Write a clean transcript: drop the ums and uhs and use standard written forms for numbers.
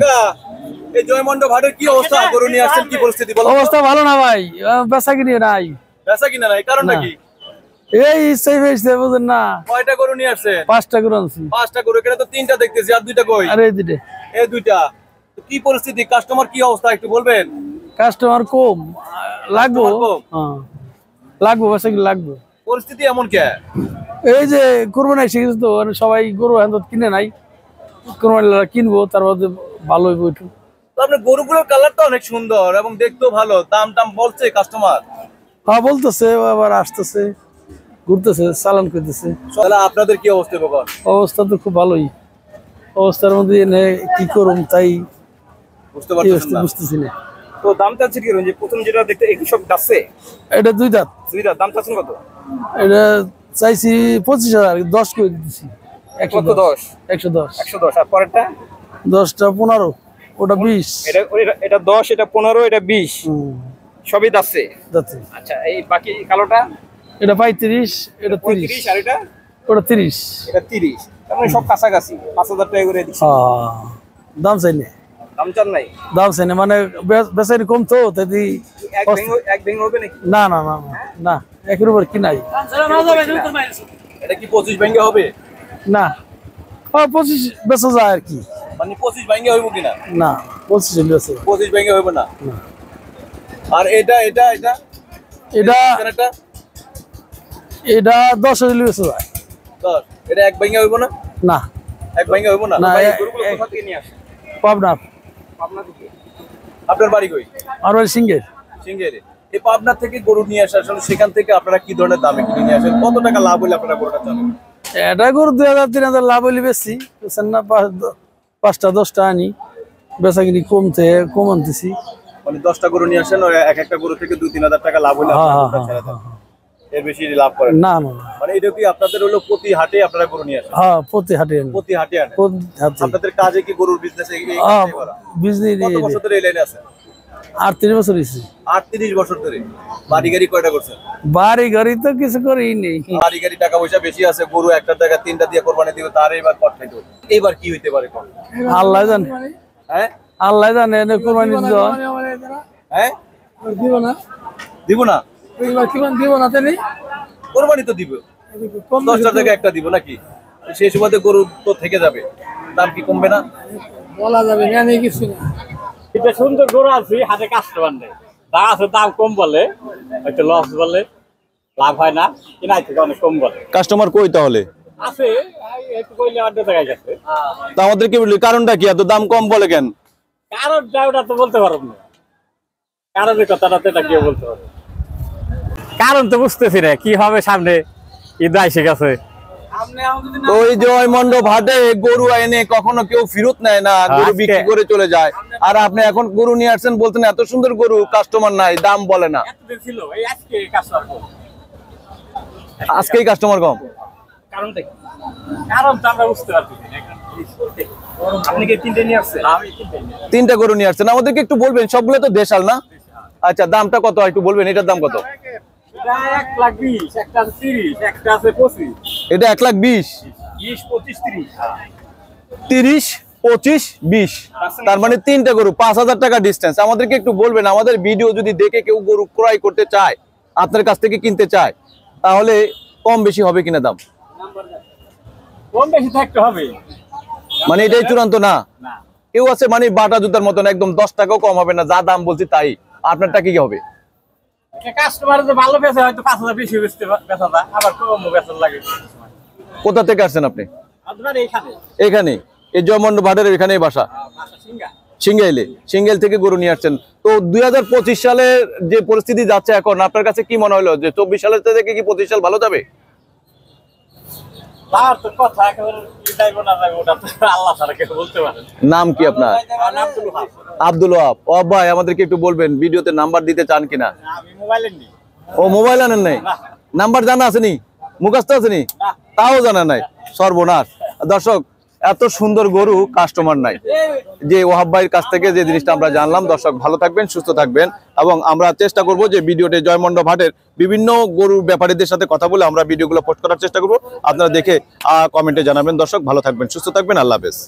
কাকা এই জয়মন্ডপ হাটের কি অবস্থা? গরু নিয়ে আসছেন, কি পরিস্থিতি বলো? অবস্থা ভালো না ভাই, বেচা কিনে নাই। বেচা কিনা নাই, কারণটা কি? এই ইচ্ছাই হয়েছে, বুঝেন না। কয়টা গরু নিয়ে আসছেন? 5টা গরু আনছি। 5টা গরু, এখানে তো 3টা দেখতেছি, আর 2টা কই? আরে এই দুইটা। এই 2টা। তো কি পরিস্থিতি, কাস্টমার কি অবস্থা একটু বলবেন? কাস্টমার কম, লাগবো। কাস্টমার কম? হ্যাঁ লাগবো, বেচা কিনে লাগবো। পরিস্থিতি এমন কে? এই যে কুরবানি এসে গেছে তো, সবাই গরু এখন কিনে নাই, কুরবানি কিনবো, তারপর ভালো হইব একটু। তো আপনার গরুগুলোর কালারটা অনেক সুন্দর এবং দেখতেও ভালো, দাম টাম বলছে কাস্টমার? হ্যাঁ বলতেছে, আবার আসতেছে, ঘুরতেছে, চালান করতেছে। তাহলে আপনাদের কি অবস্থা বকন? অবস্থা তো খুব ভালোই, অবস্থার মধ্যে এনে কি করুম তাই বুঝতে পারছেন না? বুঝতেছি না। তো দাম চাচ্ছেন কি, যে প্রথম যেটা দেখতে এই সব যাচ্ছে এটা 2 দাঁত। 2 দাম, দাম চাচ্ছেন কত? এটা চাইছি 25,000, 10 করে দিচ্ছি। কত? 10? 110। 110। আর পরেরটা? 10টা 15, ওটা 20। এটা 10, এটা 15, এটা 20, সবই যাচ্ছে। আচ্ছা, এই বাকি কালোটা? এটা 35, এটা 30। আর এটা? ওটা 30। এটা 30। তার মানে সব কাছাকাছি 5,000 টাকা করে দিচ্ছি। দাম চাই না, দাম চান নাই? দাম চাই না, মানে বেচারি কম তো তাই। এক ভেঙে হবে নাকি? না না না না, একের উপর কি নাই। এটা কি 25 ভেঙে হবে? না, 25 বেচা যায় আর কি। মানে 25 ভেঙে হইব কিনা? না, 25 বেচে। 25 ভেঙে হইব না। আর এটা এটা এটা এটা এটা এটা 10 হইলে বেচা যায়। 10। এটা এক ভেঙে হইব না? না, এক ভেঙে হইব না। না, ভাই গরুগুলো কোথা থেকে নিয়ে আসেন? পাবনা। পাবনা থেকে? আপনার বাড়ি কই? আর বাড়ি সিঙ্গের। সিঙ্গেরে। এই পাবনা থেকে গরু নিয়ে আসা, আসলে সেখান থেকে আপনারা কি ধরনের দামে কিনে নিয়ে আসেন? কত টাকা লাভ হলে আপনারা গরুটা চালান? এটা গরু 2,000-3,000 লাভ হইলে বেশি, বুঝছেন না। 5টা 10টা আনি, বেচা কিনি কম আনতেছি। মানে 10টা গরু নিয়ে আসেন, এক একটা গরু থেকে 2-3 হাজার টাকা লাভ হলে এর বেশি লাভ করেন? না না, মানে এটা কি আপনাদের হলো প্রতি হাটে আপনারা গরু নিয়ে আসেন? হ্যাঁ প্রতি হাটে আনি। প্রতি হাটে আনেন? আপনাদের কাজে কি গরুর বিজনেস? বিজনেস কত বছর ধরে এই লাইনে আছেন? 38 বছর হয়েছে। 38 বছর ধরে। বাড়ি গাড়ি কয়টা করছেন? বাড়ি গাড়ি তো কিছু করেই নেই। বাড়ি গাড়ি টাকা পয়সা বেশি আছে, গরু একটা টাকা 3টা দিয়ে কোরবানি দিবে, তার এবার কত খাইতো? এবার কি হইতে পারে? আল্লাহ জানে। হ্যাঁ আল্লাহ জানে, কোরবানি দিতে হয়। হ্যাঁ দিব না, দিব না? দিব না তাই কোরবানি তো দিব, 10টার জায়গায় একটা দিব নাকি? সেই সুবাদে গরু তো থেকে যাবে, দাম কি কমবে না? বলা যাবে না, নেই কিছু না। এটা সুন্দর গরু আছে, হাতে কাস্টমার নেই, দাম আছে, দাম কম বলে, হয়তো লস বলে, লাভ হয় না, কিনা থেকে অনেক কম বলে। কাস্টমার কই তাহলে? আছে, একটু কইলে অর্ধ জায়গায় গেছে। তা আমাদের কি বলি, কারণটা কি এত দাম কম বলে কেন? কারণটা ওটা তো বলতে পারব না, কারণের কথাটা তো এটা কেউ বলতে পারবে। কারণ তো বুঝতেছি না কি হবে, সামনে ঈদ এসে গেছে। ওই জয়মন্ডপ হাটে গরু এনে কখনো কেউ ফেরত নেয় না, গরু বিক্রি করে চলে যায়। আর আপনি এখন গরু নিয়ে আসছেন, বলতেন এত সুন্দর গরু, কাস্টমার নাই, দাম বলে না। আজকেই কাস্টমার কম, কারণটা কি? কারণ তো আমরা বুঝতে পারছি না। আপনি কি 3টে নিয়ে আসছেন? আমি 3টা গরু নিয়ে আসছেন, আমাদেরকে একটু বলবেন। সবগুলো তো দেশাল না? আচ্ছা, দামটা কত একটু বলবেন, এটার দাম কত? এটা 1,20,000, একটা আছে 30, একটা আছে 25। এটা 1,20,000, 20, 25, 30। 30, 25, 20, তার মানে 3টা গরু, 5,000 টাকা ডিস্টেন্স। আমাদেরকে একটু বলবেন, আমাদের ভিডিও যদি দেখে কেউ গরু ক্রয় করতে চায়, আপনার কাছ থেকে কিনতে চায়, তাহলে কম বেশি হবে কিনা দাম? কম বেশি থাকতে হবে, মানে এটাই চূড়ান্ত না? কেউ আছে মানে বাটা জুতার মতন, একদম 10 টাকাও কম হবে না, যা দাম বলছি তাই। আপনারটা কি হবে? কাস্টমার যে ভালো বেচে হয়তো 5,000 বেশি বেচতে বেচা যায়, আবার কমও বেচা লাগে। কোথা থেকে আসছেন আপনি? আপনার এইখানে? এখানে এই জয়মন্ডপ হাটের এখানেই বাসা? সিঙ্গাইলে। সিঙ্গাইল থেকে গরু নিয়ে আসছেন। তো 2025 সালের যে পরিস্থিতি যাচ্ছে এখন, আপনার কাছে কি মনে হলো যে 24 সালের থেকে কি 25 সাল ভালো যাবে? তার তো কথা একেবারে যাইবো না যাইবো, ওটা তো আল্লাহ ছাড়া কেউ বলতে পারে না। নাম কি আপনার? আব্দুল ওয়াহাব। ও ভাই, আমাদেরকে একটু বলবেন ভিডিওতে নাম্বার দিতে চান কিনা? আমি মোবাইলে নেই। ও মোবাইল আনেন নাই? নাম্বার জানা আছে নি? মুখস্থ আছে নি? তাও জানা নাই, সর্বনাশ। দর্শক, এত সুন্দর গরু, কাস্টমার নাই। যে ওয়াহাব ভাইয়ের কাছ থেকে যে জিনিসটা আমরা জানলাম। দর্শক ভালো থাকবেন, সুস্থ থাকবেন, এবং আমরা চেষ্টা করব যে ভিডিওতে জয়মন্ডপ হাটের বিভিন্ন গরুর ব্যাপারীদের সাথে কথা বলে আমরা ভিডিওগুলো পোস্ট করার চেষ্টা করব। আপনারা দেখে কমেন্টে জানাবেন। দর্শক ভালো থাকবেন, সুস্থ থাকবেন, আল্লাহ হাফেজ।